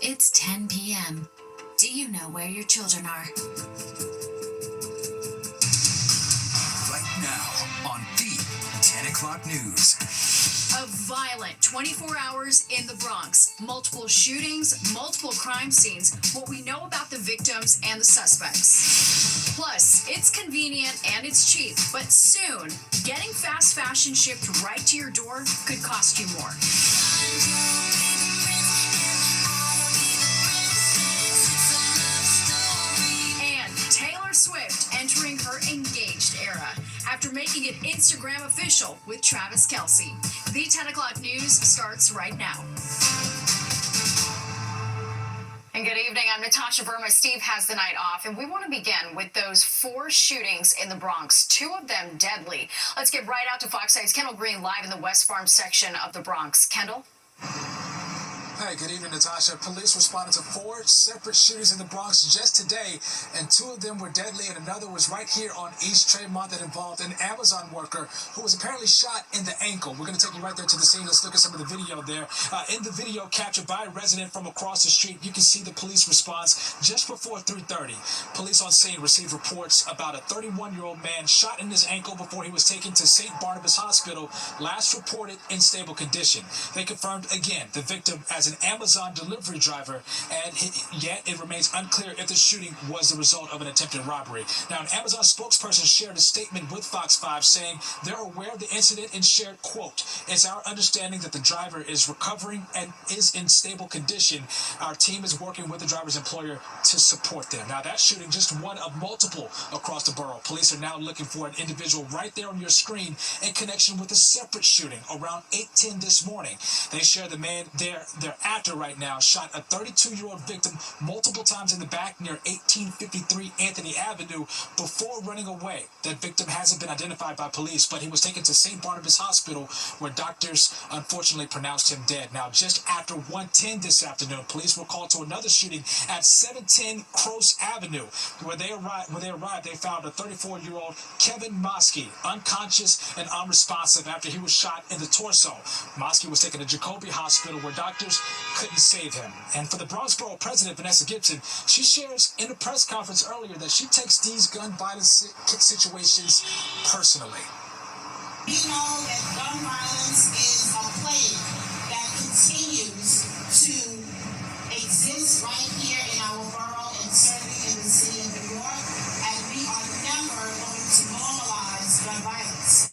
It's 10 p.m. Do you know where your children are? Right now on the 10 o'clock news. A violent 24 hours in the Bronx. Multiple shootings, multiple crime scenes, what we know about the victims and the suspects. Plus, it's convenient and it's cheap, but soon, getting fast fashion shipped right to your door could cost you more. And Taylor Swift entering her engaged era after making it Instagram official with Travis Kelce. The 10 o'clock news starts right now. And good evening, I'm Natasha Verma. Steve has the night off, and we want to begin with those 4 shootings in the Bronx, 2 of them deadly. Let's get right out to Fox 8's Kendall Green live in the West Farm section of the Bronx. Kendall? Hey, good evening, Natasha. Police responded to 4 separate shootings in the Bronx just today, and 2 of them were deadly, and another was right here on East Tremont that involved an Amazon worker who was apparently shot in the ankle. We're going to take you right there to the scene. Let's look at some of the video there. In the video captured by a resident from across the street, you can see the police response just before 3:30. Police on scene received reports about a 31-year-old man shot in his ankle before he was taken to St. Barnabas Hospital, last reported in stable condition. They confirmed again the victim as an Amazon delivery driver, and yet it remains unclear if the shooting was the result of an attempted robbery. Now, an Amazon spokesperson shared a statement with Fox 5 saying they're aware of the incident and shared, quote, "It's our understanding that the driver is recovering and is in stable condition. Our team is working with the driver's employer to support them." Now, that shooting just one of multiple across the borough. Police are now looking for an individual right there on your screen in connection with a separate shooting around 8:10 this morning. They share the man their actor right now shot a 32-year-old victim multiple times in the back near 1853 Anthony Avenue before running away. That victim hasn't been identified by police, but he was taken to St. Barnabas Hospital where doctors unfortunately pronounced him dead. Now, just after 1:10 this afternoon, police were called to another shooting at 710 Cross Avenue. Where they arrived, they found a 34-year-old Kevin Mosky unconscious and unresponsive after he was shot in the torso. Mosky was taken to Jacoby Hospital where doctors couldn't save him. And for the Bronx Borough President, Vanessa Gibson, she shares in a press conference earlier that she takes these gun violence situations personally. We know that gun violence is a plague that continues to exist right here in our borough and certainly in the city of New York, and we are never going to normalize gun violence.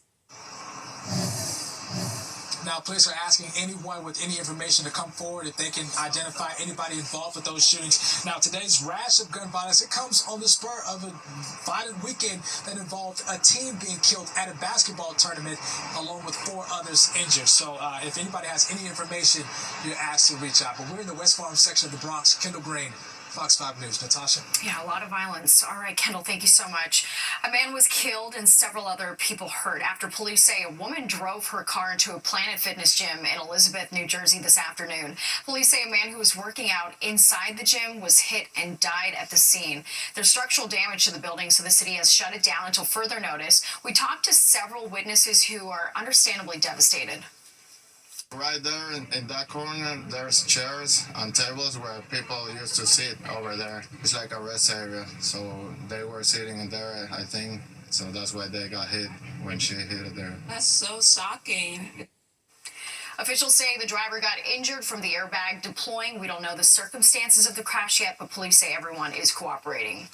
Now, police are asking anyone with any information to come forward if they can identify anybody involved with those shootings. Now, today's rash of gun violence, it comes on the spur of a violent weekend that involved a team being killed at a basketball tournament along with 4 others injured. So if anybody has any information, you're asked to reach out. But we're in the West Farm section of the Bronx. Kendall Green, Fox 5 News. Natasha? Yeah, a lot of violence. All right, Kendall, thank you so much. A man was killed and several other people hurt after police say a woman drove her car into a Planet Fitness gym in Elizabeth, New Jersey this afternoon. Police say a man who was working out inside the gym was hit and died at the scene. There's structural damage to the building, so the city has shut it down until further notice. We talked to several witnesses who are understandably devastated. Right there in that corner, there's chairs and tables where people used to sit over there. It's like a rest area, so they were sitting in there, I think. So that's why they got hit when she hit it there. That's so shocking. Officials say the driver got injured from the airbag deploying. We don't know the circumstances of the crash yet, but police say everyone is cooperating.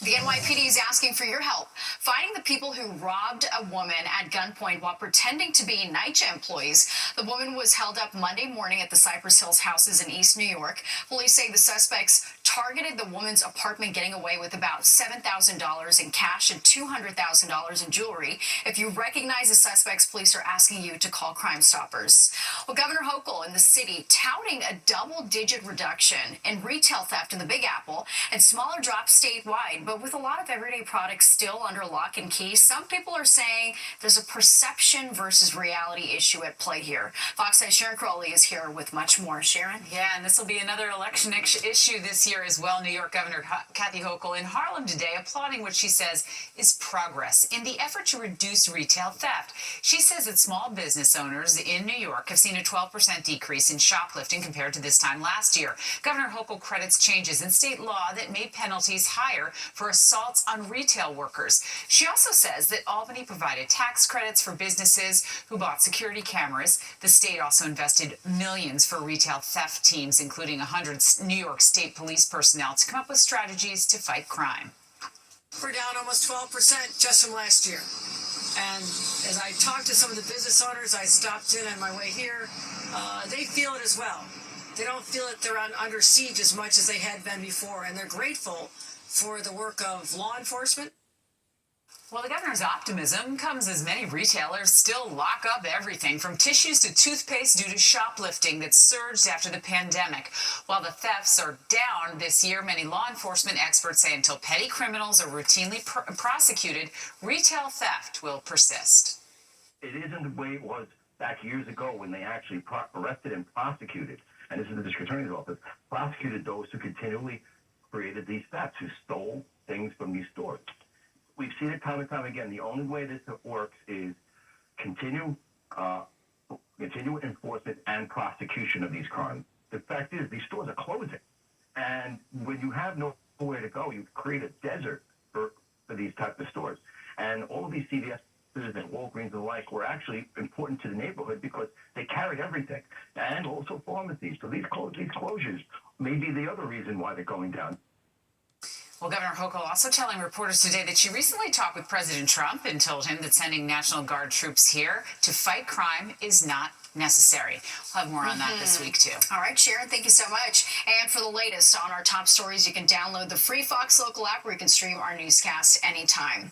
The NYPD is asking for your help finding the people who robbed a woman at gunpoint while pretending to be NYCHA employees. The woman was held up Monday morning at the Cypress Hills houses in East New York. Police say the suspects targeted the woman's apartment, getting away with about $7,000 in cash and $200,000 in jewelry. If you recognize the suspects, police are asking you to call Crime Stoppers. Well, Governor Hochul in the city touting a double-digit reduction in retail theft in the Big Apple and smaller drops statewide. But with a lot of everyday products still under lock and key, some people are saying there's a perception versus reality issue at play here. Fox 8's Sharon Crowley is here with much more. Sharon? Yeah, and this will be another election issue this year. here as well. New York Governor Kathy Hochul in Harlem today applauding what she says is progress in the effort to reduce retail theft. She says that small business owners in New York have seen a 12% decrease in shoplifting compared to this time last year. Governor Hochul credits changes in state law that made penalties higher for assaults on retail workers. She also says that Albany provided tax credits for businesses who bought security cameras. The state also invested millions for retail theft teams, including 100 New York State police personnel, to come up with strategies to fight crime. We're down almost 12% just from last year. And as I talked to some of the business owners, I stopped in on my way here, they feel it as well. They don't feel that they're under siege as much as they had been before, and they're grateful for the work of law enforcement. Well, the governor's optimism comes as many retailers still lock up everything from tissues to toothpaste due to shoplifting that surged after the pandemic. While the thefts are down this year, many law enforcement experts say until petty criminals are routinely prosecuted, retail theft will persist. It isn't the way it was back years ago when they actually arrested and prosecuted, and this is the district attorney's office, prosecuted those who continually created these thefts, who stole things from these stores. We've seen it time and time again. The only way this works is continue enforcement and prosecution of these crimes. The fact is, these stores are closing. And when you have nowhere to go, you create a desert for these types of stores. And all of these CVS and Walgreens and the like were actually important to the neighborhood because they carried everything. And also pharmacies. So these closures may be the other reason why they're going down. Well, Governor Hochul also telling reporters today that she recently talked with President Trump and told him that sending National Guard troops here to fight crime is not necessary. We'll have more on that this week, too. All right, Sharon, thank you so much. And for the latest on our top stories, you can download the free Fox Local app where you can stream our newscast anytime.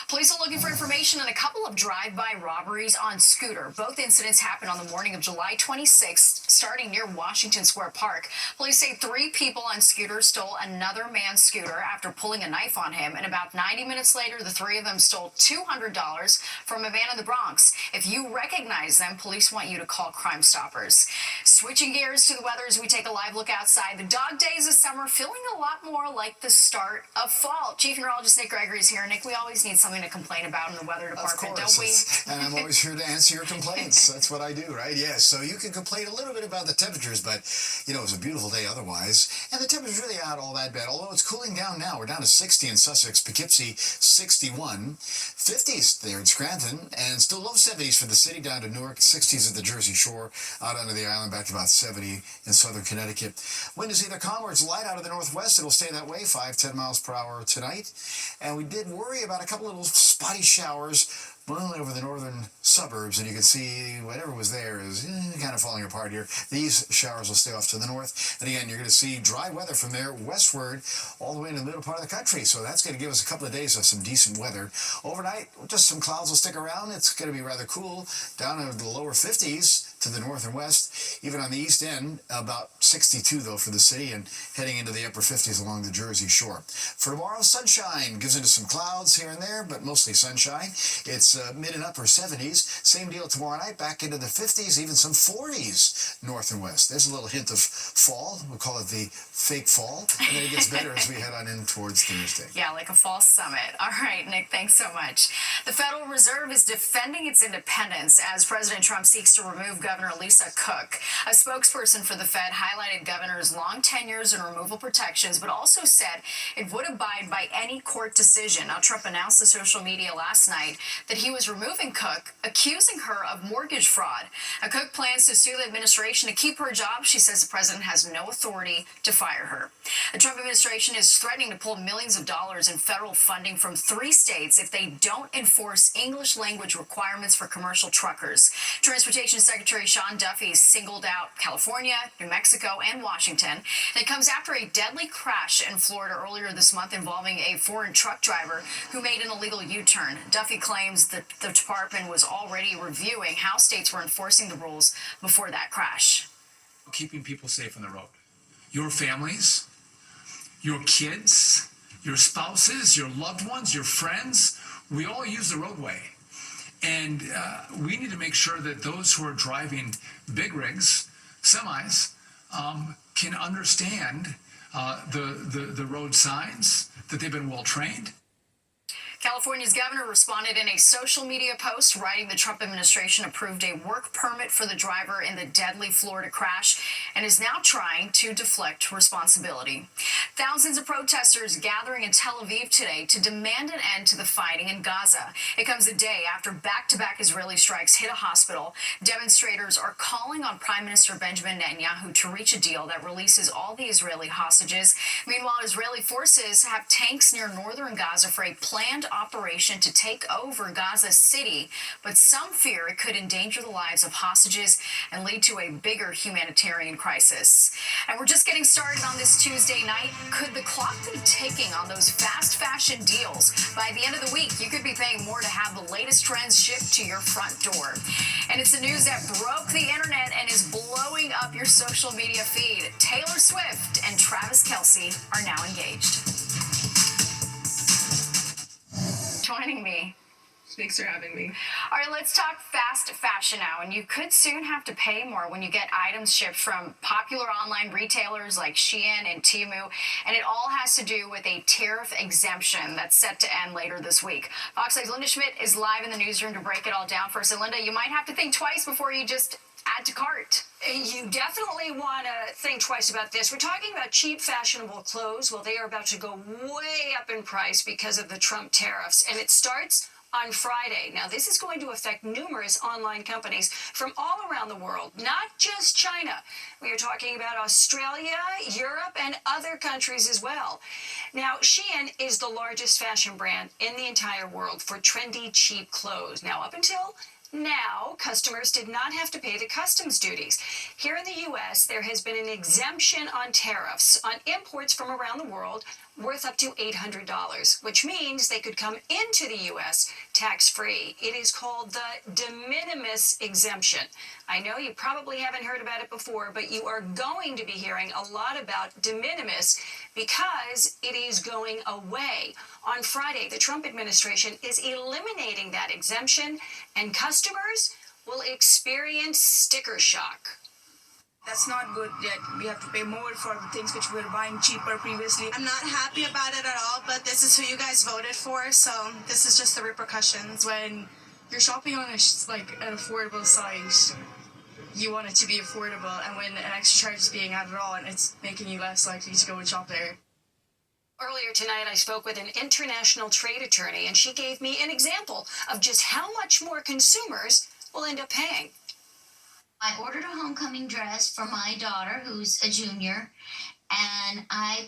Police are looking for information on a couple of drive-by robberies on scooter. Both incidents happened on the morning of July 26th, starting near Washington Square Park. Police say 3 people on scooters stole another man's scooter after pulling a knife on him. And about 90 minutes later, the 3 of them stole $200 from a van in the Bronx. If you recognize them, police want you to call Crime Stoppers. Switching gears to the weather as we take a live look outside. The dog days of summer feeling a lot more like the start of fall. Chief Meteorologist Nick Gregory is here. Nick, we always need something to complain about in the weather department, don't we? And I'm always here to answer your complaints. That's what I do, right? Yes. So you can complain a little bit about the temperatures, but, you know, it was a beautiful day otherwise. And the temperature's really not all that bad, although it's cooling down now. We're down to 60 in Sussex, Poughkeepsie, 61. 50s there in Scranton, and still low 70s for the city, down to Newark, 60s at the Jersey Shore, out onto the island, back to about 70 in southern Connecticut. Wind is either calm or it's light out of the northwest. It'll stay that way, 5-10 miles per hour tonight. And we did worry about a couple little spotty showers over the northern suburbs, and you can see whatever was there is kind of falling apart here. These showers will stay off to the north, and again, you're going to see dry weather from there westward all the way into the middle part of the country, so that's going to give us a couple of days of some decent weather. Overnight, just some clouds will stick around. It's going to be rather cool, down into the lower 50s to the north and west. Even on the east end, about 62 though for the city, and heading into the upper 50s along the Jersey Shore. For tomorrow, sunshine gives into some clouds here and there, but mostly sunshine. It's mid and upper 70s. Same deal tomorrow night, back into the 50s, even some 40s north and west. There's a little hint of fall. We'll call it the fake fall, and then it gets better as we head on in towards Thursday. Yeah, like a fall summit. All right, Nick, thanks so much. The Federal Reserve is defending its independence as President Trump seeks to remove Governor Lisa Cook. A spokesperson for the Fed highlighted Governor's long tenures and removal protections, but also said it would abide by any court decision. Now, Trump announced to social media last night that he was removing Cook, accusing her of mortgage fraud. Cook plans to sue the administration to keep her job. She says the president has no authority to fire her. The Trump administration is threatening to pull millions of dollars in federal funding from 3 states if they don't enforce English language requirements for commercial truckers. Transportation Secretary Sean Duffy singled out California, New Mexico, and Washington. And it comes after a deadly crash in Florida earlier this month involving a foreign truck driver who made an illegal U-turn. Duffy claims that the department was already reviewing how states were enforcing the rules before that crash. Keeping people safe on the road. Your families, your kids, your spouses, your loved ones, your friends, we all use the roadway. And we need to make sure that those who are driving big rigs, semis, can understand the road signs, that they've been well trained. California's governor responded in a social media post, writing the Trump administration approved a work permit for the driver in the deadly Florida crash and is now trying to deflect responsibility. Thousands of protesters gathering in Tel Aviv today to demand an end to the fighting in Gaza. It comes a day after back-to-back Israeli strikes hit a hospital. Demonstrators are calling on Prime Minister Benjamin Netanyahu to reach a deal that releases all the Israeli hostages. Meanwhile, Israeli forces have tanks near northern Gaza for a planned operation to take over Gaza City, but some fear it could endanger the lives of hostages and lead to a bigger humanitarian crisis. And we're just getting started on this Tuesday night. Could the clock be ticking on those fast fashion deals? By the end of the week, you could be paying more to have the latest trends shipped to your front door. And it's the news that broke the internet and is blowing up your social media feed. Taylor Swift and Travis Kelce are now engaged. Joining me. Thanks for having me. All right, let's talk fast fashion now. And you could soon have to pay more when you get items shipped from popular online retailers like Shein and Temu. And it all has to do with a tariff exemption that's set to end later this week. Fox 5's Linda Schmidt is live in the newsroom to break it all down for us. And Linda, you might have to think twice before you just add to cart. You definitely want to think twice about this. We're talking about cheap, fashionable clothes. Well, they are about to go way up in price because of the Trump tariffs. And it starts on Friday. Now, this is going to affect numerous online companies from all around the world, not just China. We are talking about Australia, Europe, and other countries as well. Now, Shein is the largest fashion brand in the entire world for trendy, cheap clothes. Now, up until now, customers did not have to pay the customs duties. Here in the U.S., there has been an exemption on tariffs on imports from around the world worth up to $800, which means they could come into the U.S. tax-free. It is called the de minimis exemption. I know you probably haven't heard about it before, but you are going to be hearing a lot about de minimis because it is going away. On Friday, the Trump administration is eliminating that exemption, and customers will experience sticker shock. That's not good yet. We have to pay more for the things which we were buying cheaper previously. I'm not happy about it at all, but this is who you guys voted for, so this is just the repercussions. When you're shopping on an affordable site, you want it to be affordable, and when an extra charge is being added on, it's making you less likely to go and shop there. Earlier tonight, I spoke with an international trade attorney, and she gave me an example of just how much more consumers will end up paying. I ordered a homecoming dress for my daughter, who's a junior, and I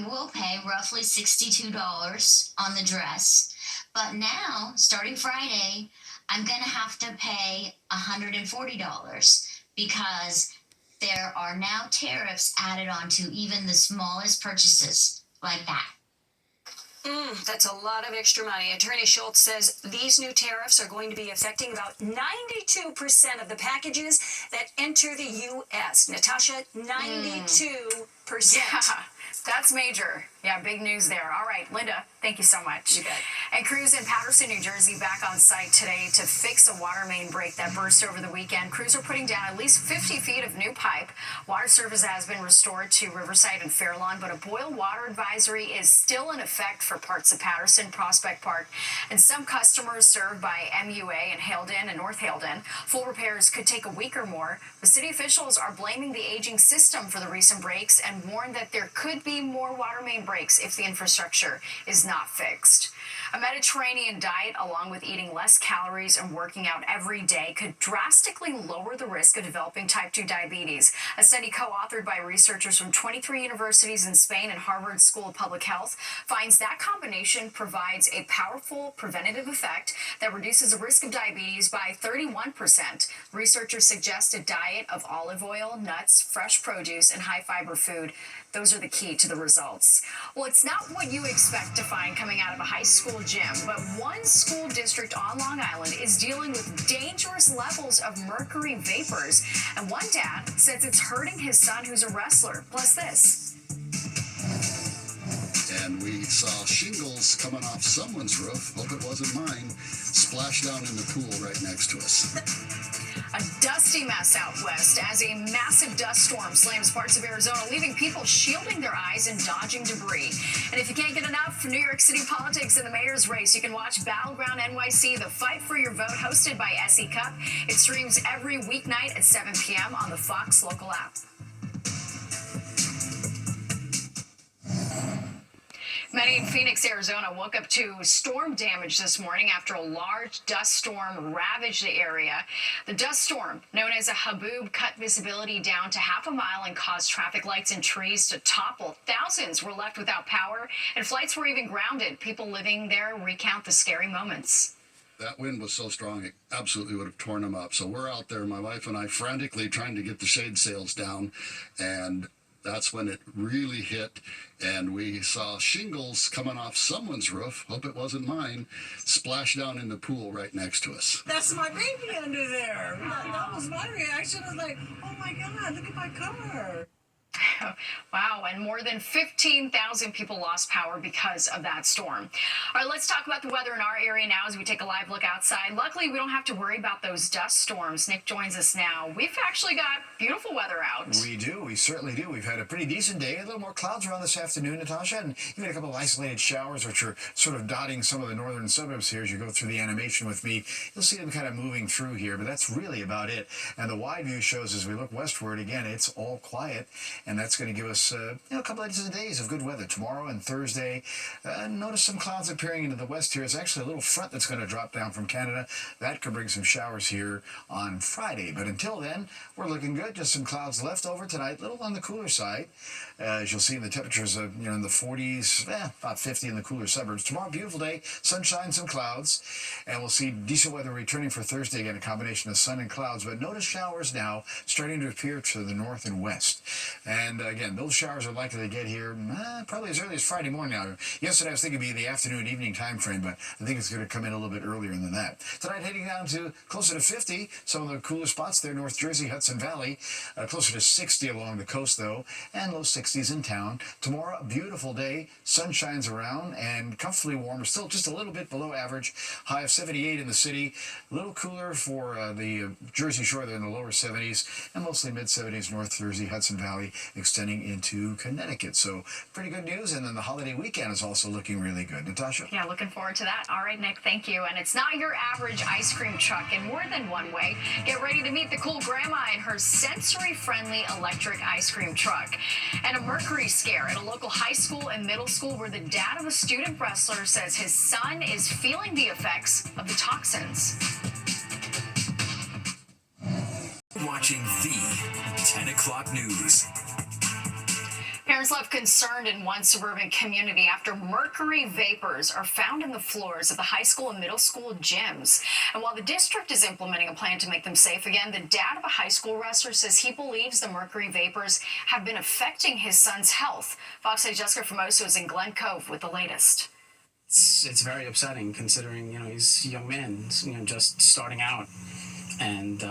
will pay roughly $62 on the dress. But now, starting Friday, I'm going to have to pay $140 because there are now tariffs added onto even the smallest purchases like that. That's a lot of extra money. Attorney Schultz says these new tariffs are going to be affecting about 92% of the packages that enter the U.S. Natasha, 92%. Yeah, that's major. Yeah, big news there. All right, Linda, thank you so much. You bet. And crews in Paterson, New Jersey back on site today to fix a water main break that burst over the weekend. Crews are putting down at least 50 feet of new pipe. Water service has been restored to Riverside and Fairlawn, but a boil water advisory is still in effect for parts of Paterson, Prospect Park, and some customers served by MUA in Haledon and North Haledon. Full repairs could take a week or more. The city officials are blaming the aging system for the recent breaks and warn that there could be more water main breaks if the infrastructure is not fixed. A Mediterranean diet, along with eating less calories and working out every day, could drastically lower the risk of developing type 2 diabetes. A study co-authored by researchers from 23 universities in Spain and Harvard School of Public Health finds that combination provides a powerful preventative effect that reduces the risk of diabetes by 31%. Researchers suggest a diet of olive oil, nuts, fresh produce, and high-fiber food. Those are the key to the results. Well, it's not what you expect to find coming out of a high school gym, but one school district on Long Island is dealing with dangerous levels of mercury vapors. And one dad says it's hurting his son who's a wrestler. Plus this. And we saw shingles coming off someone's roof, hope it wasn't mine, splash down in the pool right next to us. A dusty mess out west as a massive dust storm slams parts of Arizona, leaving people shielding their eyes and dodging debris. And if you can't get enough New York City politics in the mayor's race, you can watch Battleground NYC, the Fight for Your Vote, hosted by SE Cup. It streams every weeknight at 7 p.m. on the Fox local app. Many in Phoenix, Arizona woke up to storm damage this morning after a large dust storm ravaged the area. The dust storm, known as a haboob, cut visibility down to half a mile and caused traffic lights and trees to topple. Thousands were left without power, and flights were even grounded. People living there recount the scary moments. That wind was so strong, it absolutely would have torn them up. So we're out there, my wife and I, frantically trying to get the shade sails down, and that's when it really hit, and we saw shingles coming off someone's roof, hope it wasn't mine, splash down in the pool right next to us. That's my baby under there. That was my reaction. I was like, oh my God, look at my car. Wow, and more than 15,000 people lost power because of that storm. All right, let's talk about the weather in our area now as we take a live look outside. Luckily, we don't have to worry about those dust storms. Nick joins us now. We've actually got beautiful weather out. We do. We certainly do. We've had a pretty decent day. A little more clouds around this afternoon, Natasha, and even a couple of isolated showers, which are sort of dotting some of the northern suburbs here. As you go through the animation with me, you'll see them kind of moving through here, but that's really about it. And the wide view shows as we look westward, again, it's all quiet, and that's going to give us a couple of days of good weather tomorrow and Thursday. Notice some clouds appearing into the west here. It's actually a little front that's going to drop down from Canada. That could bring some showers here on Friday. But until then, we're looking good. Just some clouds left over tonight, a little on the cooler side. As you'll see, the temperatures are in the 40s, about 50 in the cooler suburbs. Tomorrow, beautiful day, sunshine, some clouds, and we'll see decent weather returning for Thursday. Again, a combination of sun and clouds, but notice showers now starting to appear to the north and west. And again, those showers are likely to get here probably as early as Friday morning now. Yesterday I was thinking it'd be the afternoon, evening time frame, but I think it's going to come in a little bit earlier than that. Tonight heading down to closer to 50, some of the cooler spots there, North Jersey, Hudson Valley, closer to 60 along the coast though, and low 60s in town. Tomorrow, a beautiful day, sun shines around and comfortably warm, still just a little bit below average, high of 78 in the city, a little cooler for the Jersey Shore, they're in the lower 70s, and mostly mid-70s, North Jersey, Hudson Valley, extending into Connecticut. So pretty good news, and then the holiday weekend is also looking really good. Natasha? Yeah, looking forward to that. All right, Nick, thank you. And it's not your average ice cream truck in more than one way. Get ready to meet the cool grandma in her sensory-friendly electric ice cream truck. And a mercury scare at a local high school and middle school where the dad of a student wrestler says his son is feeling the effects of the toxins. Watching the 10 o'clock news. Parents left concerned in one suburban community after mercury vapors are found in the floors of the high school and middle school gyms. And while the district is implementing a plan to make them safe again, the dad of a high school wrestler says he believes the mercury vapors have been affecting his son's health. Fox 8's Jessica Formoso is in Glen Cove with the latest. It's very upsetting considering, he's a young man, just starting out. And,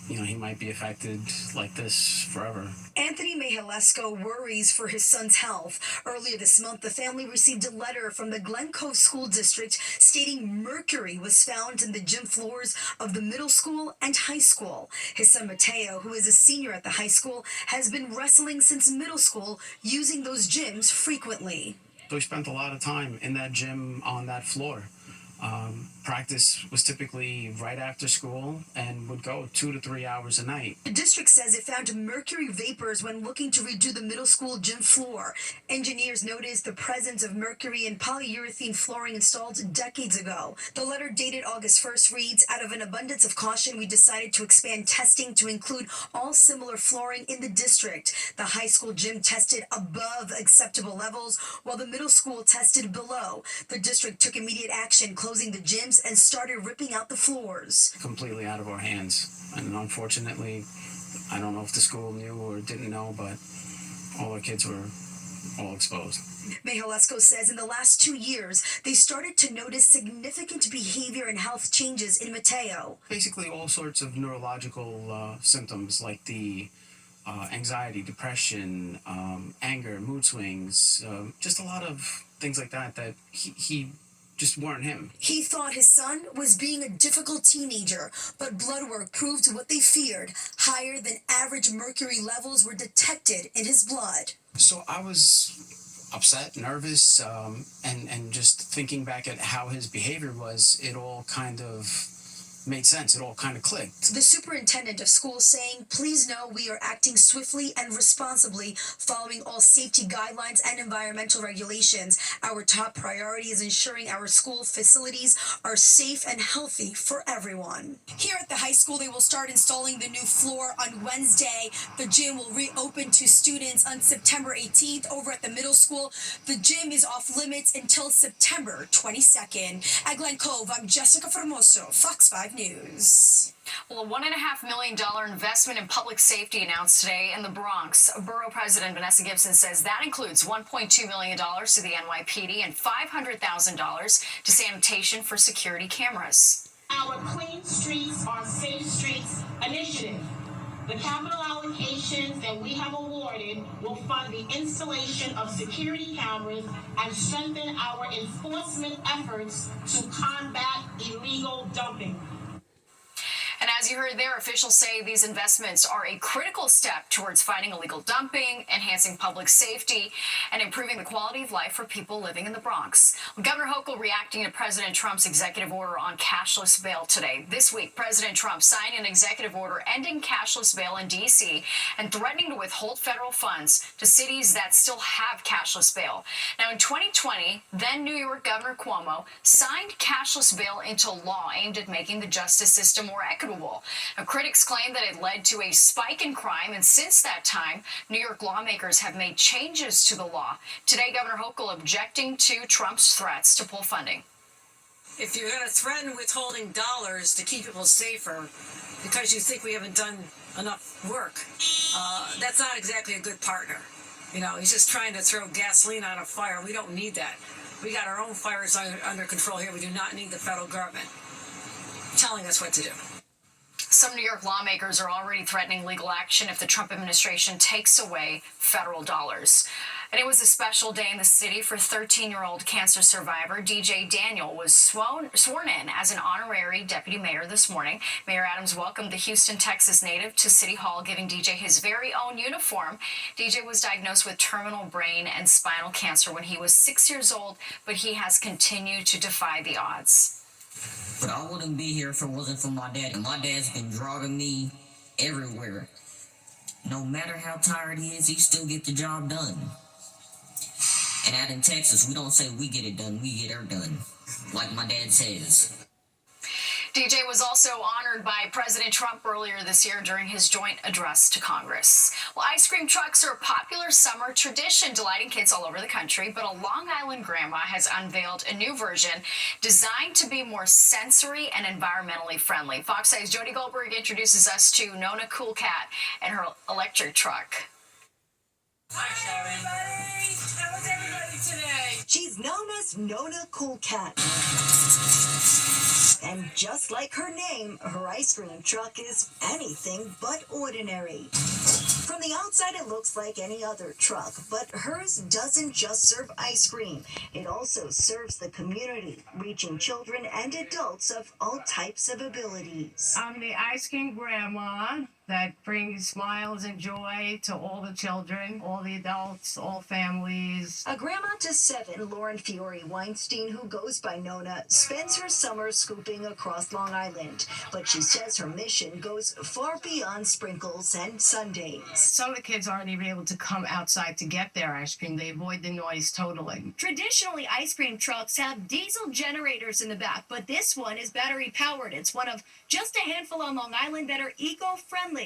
he might be affected like this forever. Anthony Mihalesko worries for his son's health. Earlier this month, the family received a letter from the Glen Cove School District stating mercury was found in the gym floors of the middle school and high school. His son Mateo, who is a senior at the high school, has been wrestling since middle school, using those gyms frequently. We spent a lot of time in that gym on that floor. Practice was typically right after school and would go 2 to 3 hours a night. The district says it found mercury vapors when looking to redo the middle school gym floor. Engineers noticed the presence of mercury in polyurethane flooring installed decades ago. The letter dated August 1st reads, "Out of an abundance of caution, we decided to expand testing to include all similar flooring in the district. The high school gym tested above acceptable levels, while the middle school tested below. The district took immediate action, closing the gyms and started ripping out the floors." Completely out of our hands. And unfortunately, I don't know if the school knew or didn't know, but all our kids were all exposed. Mihalesko says in the last 2 years, they started to notice significant behavior and health changes in Mateo. Basically all sorts of neurological symptoms like the anxiety, depression, anger, mood swings, just a lot of things like that he just weren't him. He thought his son was being a difficult teenager, but blood work proved what they feared. Higher than average mercury levels were detected in his blood. So I was upset, nervous, and just thinking back at how his behavior was, it all kind of made sense. It all kind of clicked. The superintendent of schools saying, please know we are acting swiftly and responsibly, following all safety guidelines and environmental regulations. Our top priority is ensuring our school facilities are safe and healthy for everyone. Here at the high school, they will start installing the new floor on Wednesday. The gym will reopen to students on September 18th. Over at the middle school, the gym is off limits until September 22nd. At Glen Cove, I'm Jessica Formoso, Fox 5 News. Well, a $1.5 million investment in public safety announced today in the Bronx. Borough President Vanessa Gibson says that includes $1.2 million to the NYPD and $500,000 to sanitation for security cameras. Our Clean Streets are Safe Streets initiative. The capital allocations that we have awarded will fund the installation of security cameras and strengthen our enforcement efforts to combat illegal dumping. And as you heard there, officials say these investments are a critical step towards fighting illegal dumping, enhancing public safety, and improving the quality of life for people living in the Bronx. Governor Hochul reacting to President Trump's executive order on cashless bail today. This week, President Trump signed an executive order ending cashless bail in D.C. and threatening to withhold federal funds to cities that still have cashless bail. Now, in 2020, then New York Governor Cuomo signed cashless bail into law aimed at making the justice system more equitable. Now, critics claim that it led to a spike in crime, and since that time, New York lawmakers have made changes to the law. Today, Governor Hochul objecting to Trump's threats to pull funding. If you're going to threaten withholding dollars to keep people safer because you think we haven't done enough work, that's not exactly a good partner. You know, he's just trying to throw gasoline on a fire. We don't need that. We got our own fires under control here. We do not need the federal government telling us what to do. Some New York lawmakers are already threatening legal action if the Trump administration takes away federal dollars. And it was a special day in the city for 13-year-old cancer survivor DJ Daniel was sworn in as an honorary deputy mayor this morning. Mayor Adams welcomed the Houston, Texas native to City Hall, giving DJ his very own uniform. DJ was diagnosed with terminal brain and spinal cancer when he was 6 years old, but he has continued to defy the odds. But I wouldn't be here if it wasn't for my dad. And my dad's been dragging me everywhere. No matter how tired he is, he still get the job done. And out in Texas, we don't say we get it done, we get her done. Like my dad says. DJ was also honored by President Trump earlier this year during his joint address to Congress. Well, ice cream trucks are a popular summer tradition, delighting kids all over the country, but a Long Island grandma has unveiled a new version designed to be more sensory and environmentally friendly. Fox 5's Jody Goldberg introduces us to Nona Cool Cat and her electric truck. Hi, everybody. How was everybody today? She's known as Nona Cool Cat. And just like her name, her ice cream truck is anything but ordinary. From the outside, it looks like any other truck, but hers doesn't just serve ice cream. It also serves the community, reaching children and adults of all types of abilities. I'm the ice cream grandma that brings smiles and joy to all the children, all the adults, all families. A grandma to 7, Lauren Fiore Weinstein, who goes by Nona, spends her summer scooping across Long Island. But she says her mission goes far beyond sprinkles and sundaes. Some of the kids aren't even able to come outside to get their ice cream. They avoid the noise totally. Traditionally, ice cream trucks have diesel generators in the back, but this one is battery powered. It's one of just a handful on Long Island that are eco-friendly.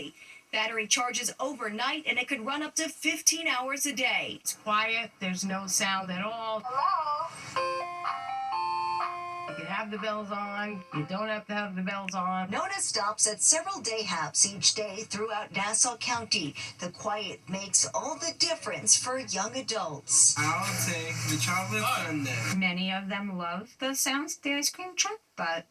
Battery charges overnight, and it could run up to 15 hours a day. It's quiet. There's no sound at all. Hello? You can have the bells on. You don't have to have the bells on. Nona stops at several day hubs each day throughout Nassau County. The quiet makes all the difference for young adults. I'll take the chocolate sundae. Many of them love the sounds of the ice cream truck, but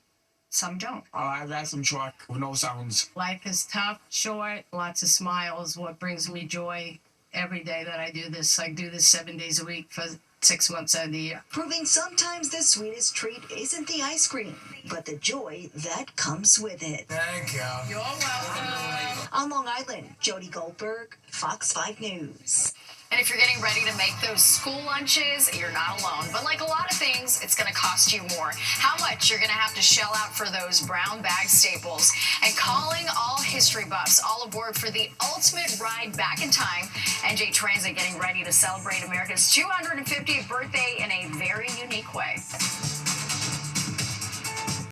some don't. Oh, I got some truck with no sounds. Life is tough, short, lots of smiles. What brings me joy every day that I do this. I do this 7 days a week for 6 months out of the year. Proving sometimes the sweetest treat isn't the ice cream, but the joy that comes with it. Thank you. You're welcome. On Long Island, Jody Goldberg, Fox 5 News. And if you're getting ready to make those school lunches, you're not alone. But like a lot of things, it's going to cost you more. How much you're going to have to shell out for those brown bag staples. And calling all history buffs all aboard for the ultimate ride back in time. NJ Transit getting ready to celebrate America's 250th birthday